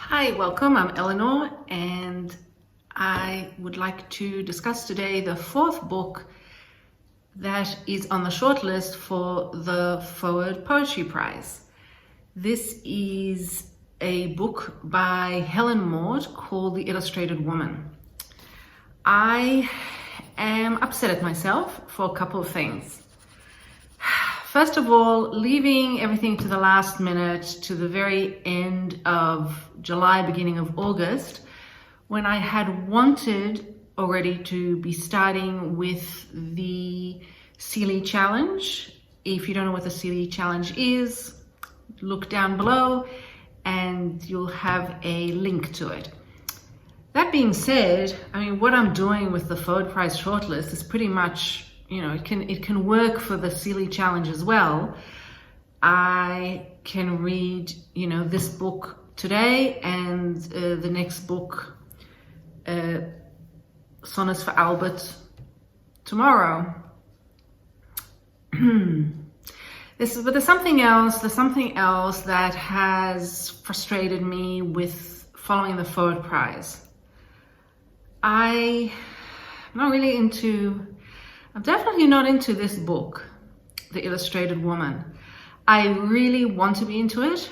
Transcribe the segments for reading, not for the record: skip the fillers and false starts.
Hi, welcome. I'm Eleanor, and I would like to discuss today the fourth book that is on the shortlist for the Forward Poetry Prize. This is a book by Helen Mort called The Illustrated Woman. I am upset at myself for a couple of things. First of all, leaving everything to the last minute, to the very end of July, beginning of August, when I had wanted already to be starting with the Sealy Challenge. If you don't know what the Sealy Challenge is, look down below and you'll have a link to it. That being said, what I'm doing with the Forward Prize shortlist is pretty much, it can work for the Sealy Challenge as well. I can read, this book today and the next book, Sonnets for Albert, tomorrow. But there's something else that has frustrated me with following the Forward Prize. I'm definitely not into this book, The Illustrated Woman. I really want to be into it.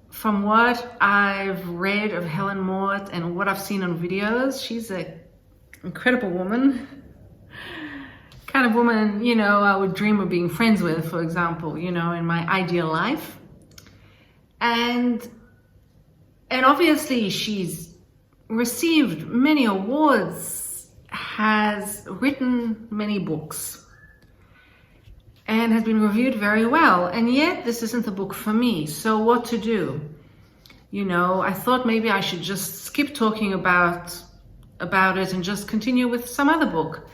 From what I've read of Helen Mort and what I've seen on videos, she's an incredible woman. Kind of woman, I would dream of being friends with, for example, in my ideal life. And obviously she's received many awards, has written many books, and has been reviewed very well. And yet this isn't the book for me. So what to do? I thought maybe I should just skip talking about it and just continue with some other book.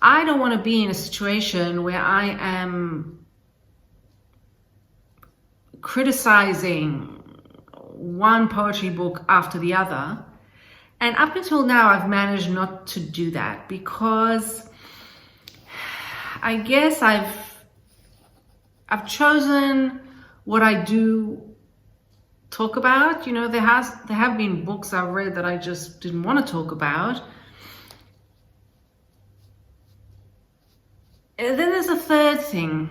I don't want to be in a situation where I am criticizing one poetry book after the other. And up until now, I've managed not to do that because I guess I've chosen what I do talk about. There have been books I've read that I just didn't want to talk about. And then there's a third thing.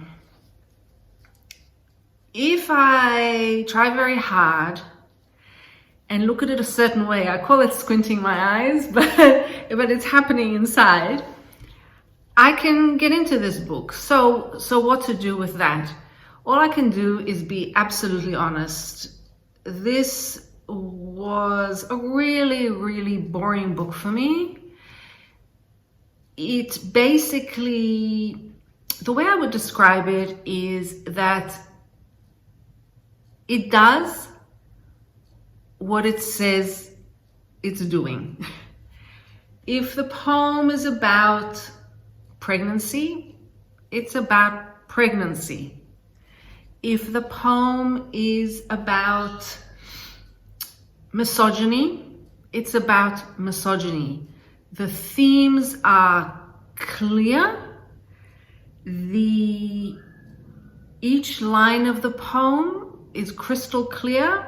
If I try very hard and look at it a certain way, I call it squinting my eyes, but it's happening inside, I can get into this book. So what to do with that? All I can do is be absolutely honest. This was a really, really boring book for me. It basically, the way I would describe it is that it does what it says it's doing. If the poem is about pregnancy, it's about pregnancy. If the poem is about misogyny, it's about misogyny. The themes are clear. Each line of the poem is crystal clear.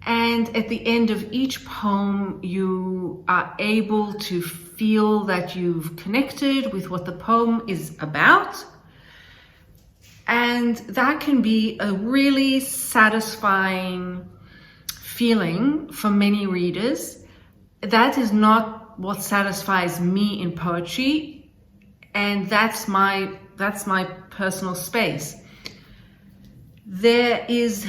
And at the end of each poem, you are able to feel that you've connected with what the poem is about. And that can be a really satisfying feeling for many readers. That is not what satisfies me in poetry, and that's my personal space. There is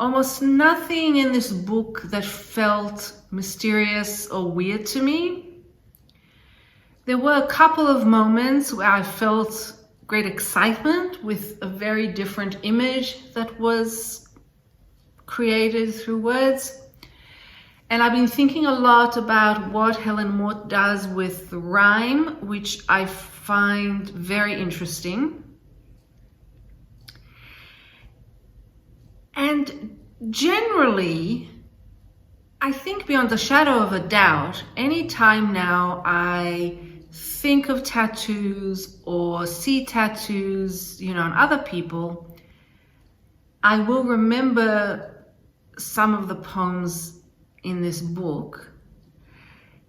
almost nothing in this book that felt mysterious or weird to me. There were a couple of moments where I felt great excitement with a very different image that was created through words. And I've been thinking a lot about what Helen Mort does with rhyme, which I find very interesting. And generally, I think beyond a shadow of a doubt, anytime now I think of tattoos or see tattoos, on other people, I will remember some of the poems in this book.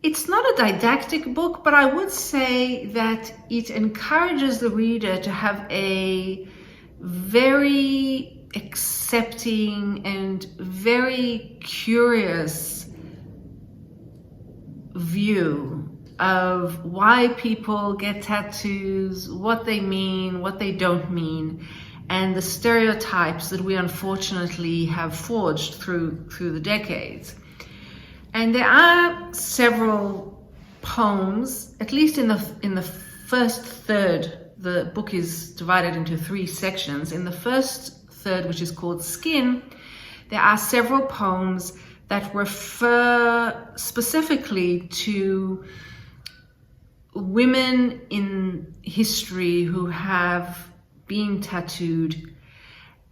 It's not a didactic book, but I would say that it encourages the reader to have a very accepting and very curious view of why people get tattoos, what they mean, what they don't mean, and the stereotypes that we unfortunately have forged through the decades. And there are several poems, at least in the first third. The book is divided into 3 sections. In the first third, which is called Skin, there are several poems that refer specifically to women in history who have been tattooed,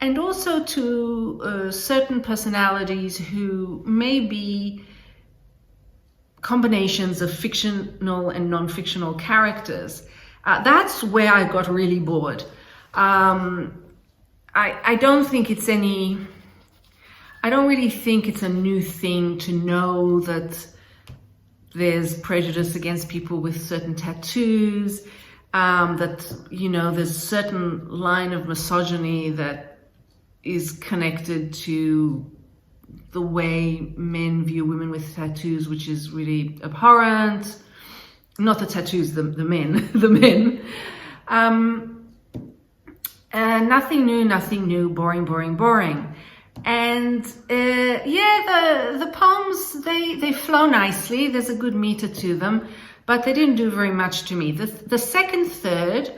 and also to certain personalities who may be combinations of fictional and non-fictional characters. That's where I got really bored. I don't think it's I don't really think it's a new thing to know that there's prejudice against people with certain tattoos, that, you know, there's a certain line of misogyny that is connected to the way men view women with tattoos, which is really abhorrent. Not the tattoos, the men, the men. Nothing new, boring. And the poems, they flow nicely. There's a good meter to them, but they didn't do very much to me. The second third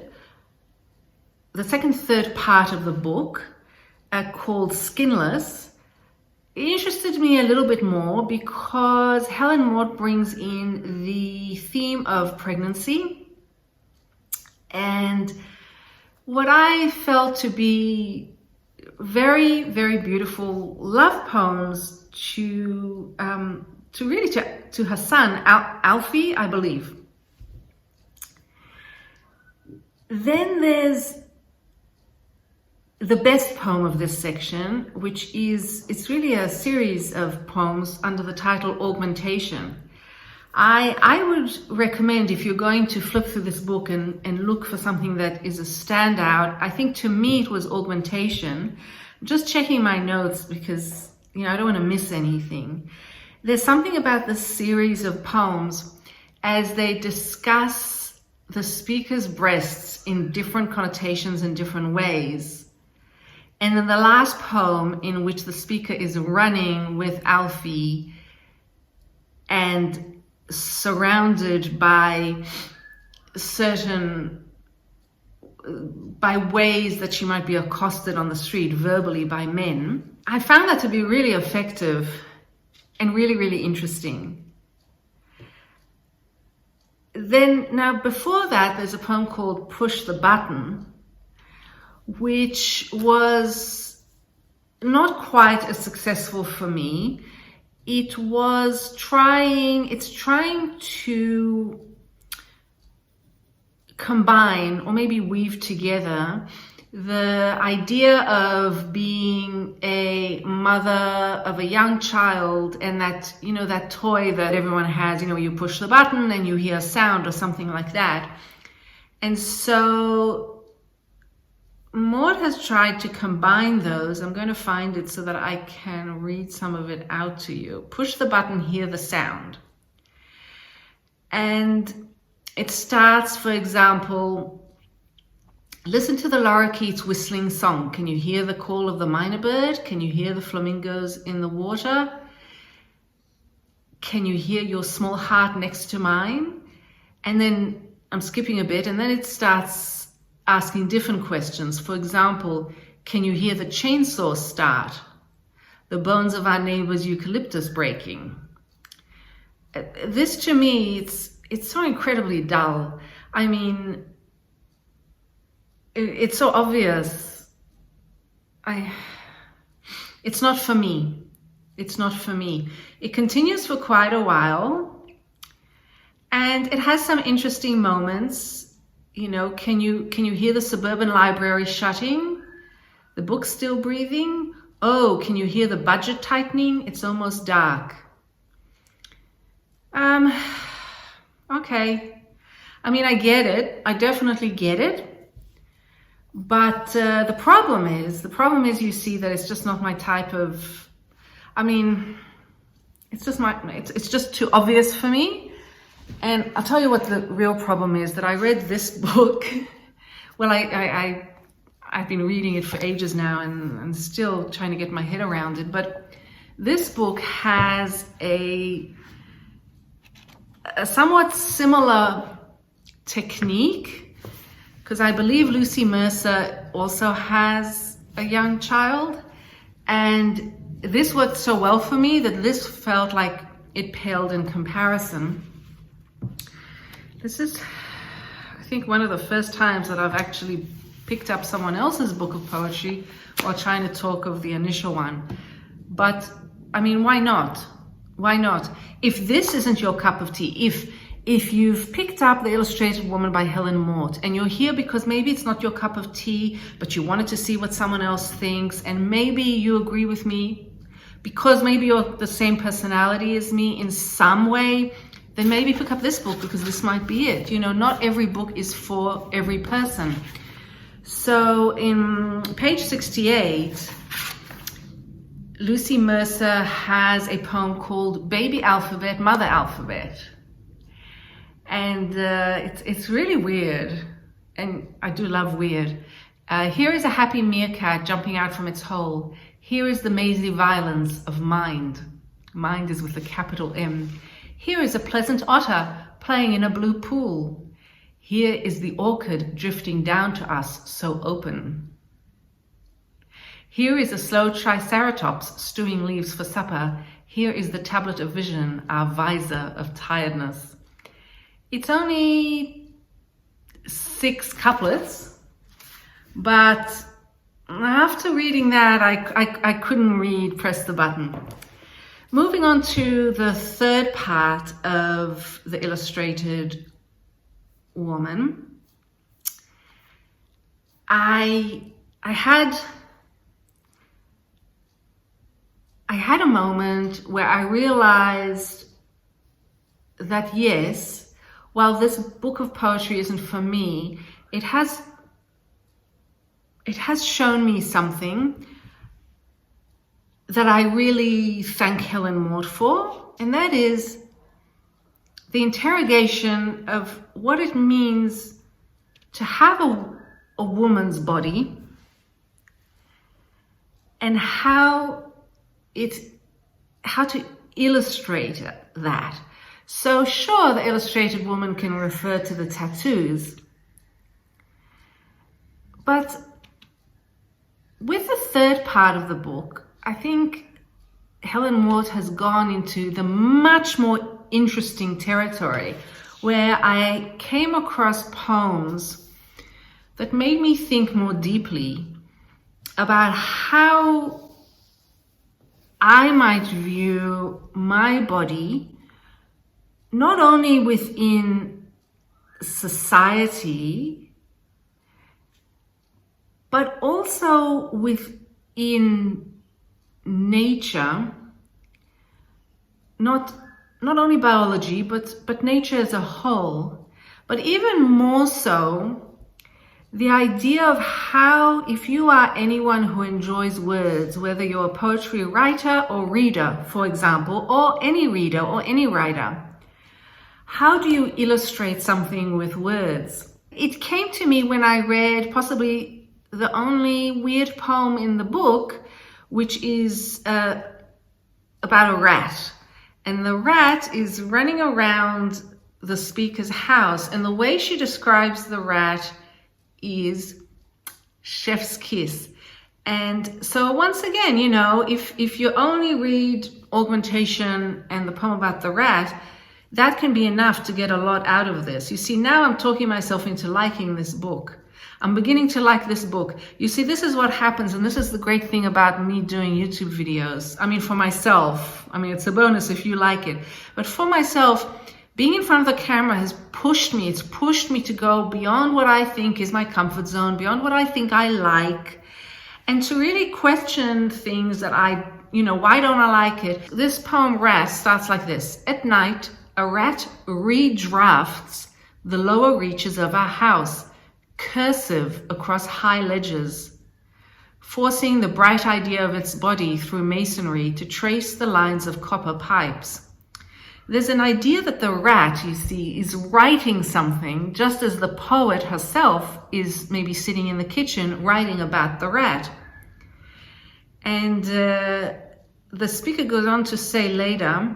part of the book, called Skinless, interested me a little bit more because Helen Mort brings in the theme of pregnancy and what I felt to be very, very beautiful love poems to her son, Alfie, I believe. Then there's the best poem of this section, which it's really a series of poems under the title Augmentation. I would recommend, if you're going to flip through this book and look for something that is a standout, I think to me it was Augmentation. I'm just checking my notes because, you know, I don't want to miss anything. There's something about this series of poems as they discuss the speaker's breasts in different connotations and different ways. And then the last poem, in which the speaker is running with Alfie and surrounded by ways that she might be accosted on the street verbally by men. I found that to be really effective and really, really interesting. Then, now before that, there's a poem called Push the Button, which was not quite as successful for me. It's trying to combine or maybe weave together the idea of being a mother of a young child and that, you know, that toy that everyone has, you know, you push the button and you hear a sound or something like that. And so Mort has tried to combine those. I'm going to find it so that I can read some of it out to you. Push the button, hear the sound. And it starts, for example, listen to the lorikeet's whistling song. Can you hear the call of the mynah bird? Can you hear the flamingos in the water? Can you hear your small heart next to mine? And then I'm skipping a bit, and then it starts asking different questions. For example, can you hear the chainsaw start? The bones of our neighbor's eucalyptus breaking. This, to me, it's so incredibly dull. I mean, it's so obvious. It's not for me. It's not for me. It continues for quite a while, and it has some interesting moments. You know, can you hear the suburban library shutting? The book still breathing? Oh, can you hear the budget tightening? It's almost dark. Okay. I mean, I get it. I definitely get it. But the problem is you see that it's just not my type of, I mean, it's just too obvious for me. And I'll tell you what the real problem is, that I read this book. Well, I've been reading it for ages now and still trying to get my head around it. But this book has a somewhat similar technique, because I believe Lucy Mercer also has a young child. And this worked so well for me that this felt like it paled in comparison. This is, I think, one of the first times that I've actually picked up someone else's book of poetry while trying to talk of the initial one. But I mean, why not? Why not? If this isn't your cup of tea, if you've picked up The Illustrated Woman by Helen Mort and you're here because maybe it's not your cup of tea, but you wanted to see what someone else thinks, and maybe you agree with me because maybe you're the same personality as me in some way, then maybe pick up this book, because this might be it. You know, not every book is for every person. So in page 68, Lucy Mercer has a poem called Baby Alphabet, Mother Alphabet. And it's really weird. And I do love weird. Here is a happy meerkat jumping out from its hole. Here is the mazy violence of mind. Mind is with a capital M. Here is a pleasant otter playing in a blue pool. Here is the orchid drifting down to us so open. Here is a slow triceratops stewing leaves for supper. Here is the tablet of vision, our visor of tiredness. It's only 6 couplets, but after reading that, I couldn't read Press the Button. Moving on to the third part of The Illustrated Woman, I had a moment where I realized that yes, while this book of poetry isn't for me, it has shown me something that I really thank Helen Mort for, and that is the interrogation of what it means to have a woman's body and how to illustrate that. So sure, the illustrated woman can refer to the tattoos, but with the third part of the book, I think Helen Mort has gone into the much more interesting territory where I came across poems that made me think more deeply about how I might view my body, not only within society, but also within nature, not only biology, but nature as a whole, but even more so, the idea of how, if you are anyone who enjoys words, whether you're a poetry writer or reader, for example, or any reader or any writer, how do you illustrate something with words? It came to me when I read possibly the only weird poem in the book, which is about a rat. And the rat is running around the speaker's house, and the way she describes the rat is chef's kiss. And so once again, you know, if you only read Augmentation and the poem about the rat, that can be enough to get a lot out of this. You see, now I'm talking myself into liking this book. I'm beginning to like this book. You see, this is what happens, and this is the great thing about me doing YouTube videos. I mean, for myself, I mean, it's a bonus if you like it, but for myself, being in front of the camera has pushed me. It's pushed me to go beyond what I think is my comfort zone, beyond what I think I like. and to really question things that why don't I like it? This poem, Rat, starts like this. At night, a rat redrafts the lower reaches of our house, cursive across high ledges, forcing the bright idea of its body through masonry to trace the lines of copper pipes. There's an idea that the rat, you see, is writing something, just as the poet herself is maybe sitting in the kitchen writing about the rat. And the speaker goes on to say later,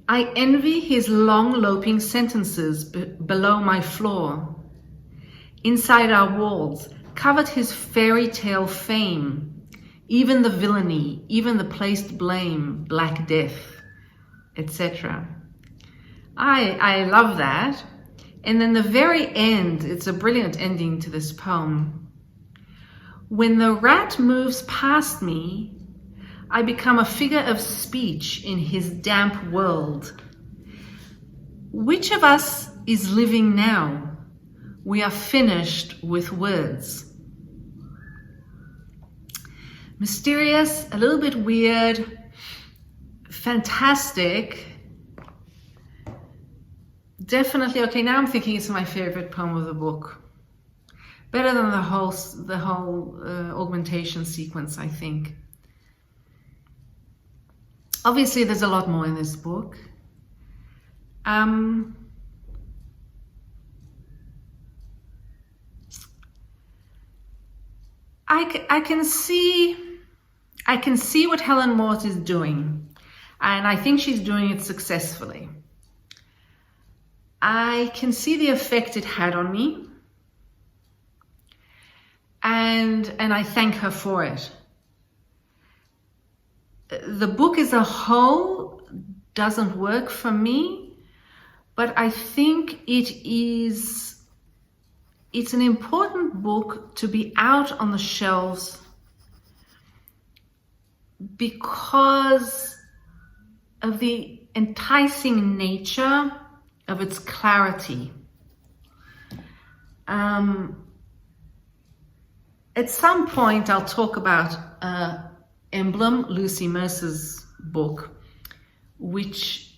I envy his long loping sentences below my floor. Inside our walls, covered his fairy tale fame, even the villainy, even the placed blame, Black Death, etc. I love that. And then the very end, it's a brilliant ending to this poem. When the rat moves past me, I become a figure of speech in his damp world. Which of us is living now? We are finished with words. Mysterious, a little bit weird, fantastic. Definitely, okay, now I'm thinking it's my favorite poem of the book. Better than the whole augmentation sequence, I think. Obviously, there's a lot more in this book. I can see what Helen Mort is doing, and I think she's doing it successfully. I can see the effect it had on me, and I thank her for it. The book as a whole doesn't work for me, but I think it's an important book to be out on the shelves because of the enticing nature of its clarity. At some point, I'll talk about Emblem, Lucy Mercer's book, which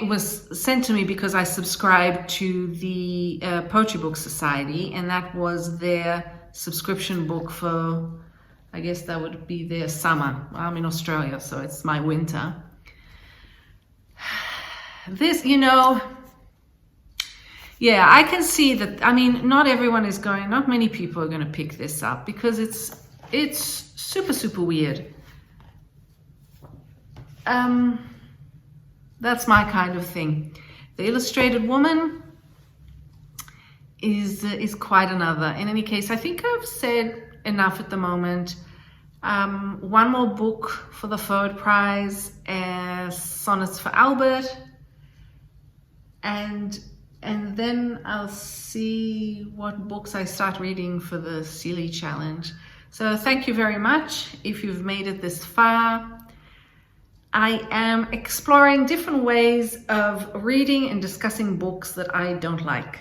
was sent to me because I subscribed to the Poetry Book Society, and that was their subscription book for, I guess that would be their summer. I'm in Australia, so it's my winter. This, yeah, I can see that. I mean, not many people are going to pick this up because it's super, super weird. That's my kind of thing. The Illustrated Woman is quite another. In any case, I think I've said enough at the moment. One more book for the Forward Prize, Sonnets for Albert, and then I'll see what books I start reading for the Seeley Challenge. So thank you very much if you've made it this far. I am exploring different ways of reading and discussing books that I don't like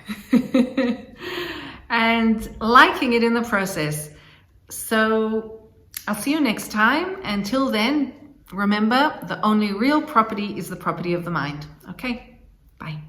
and liking it in the process. So I'll see you next time. Until then, remember, the only real property is the property of the mind. Okay, bye.